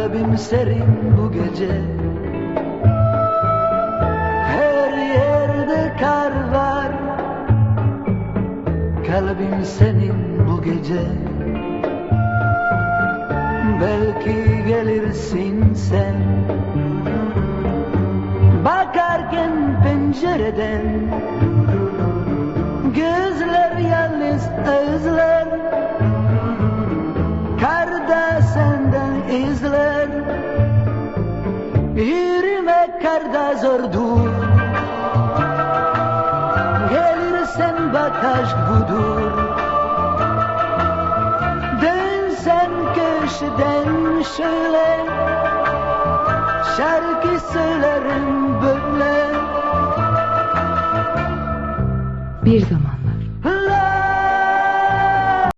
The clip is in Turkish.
Kalbim serin bu gece, her yerde kar var. Kalbim senin bu gece, belki gelirsin sen. Bakarken pencereden, gözler yalnız özler. Karda senden izler, yürümek karda zordur. Gelirsen bak aşk budur. Dönsen köşeden şöyle, şarkı söylerim böyle. Bir zaman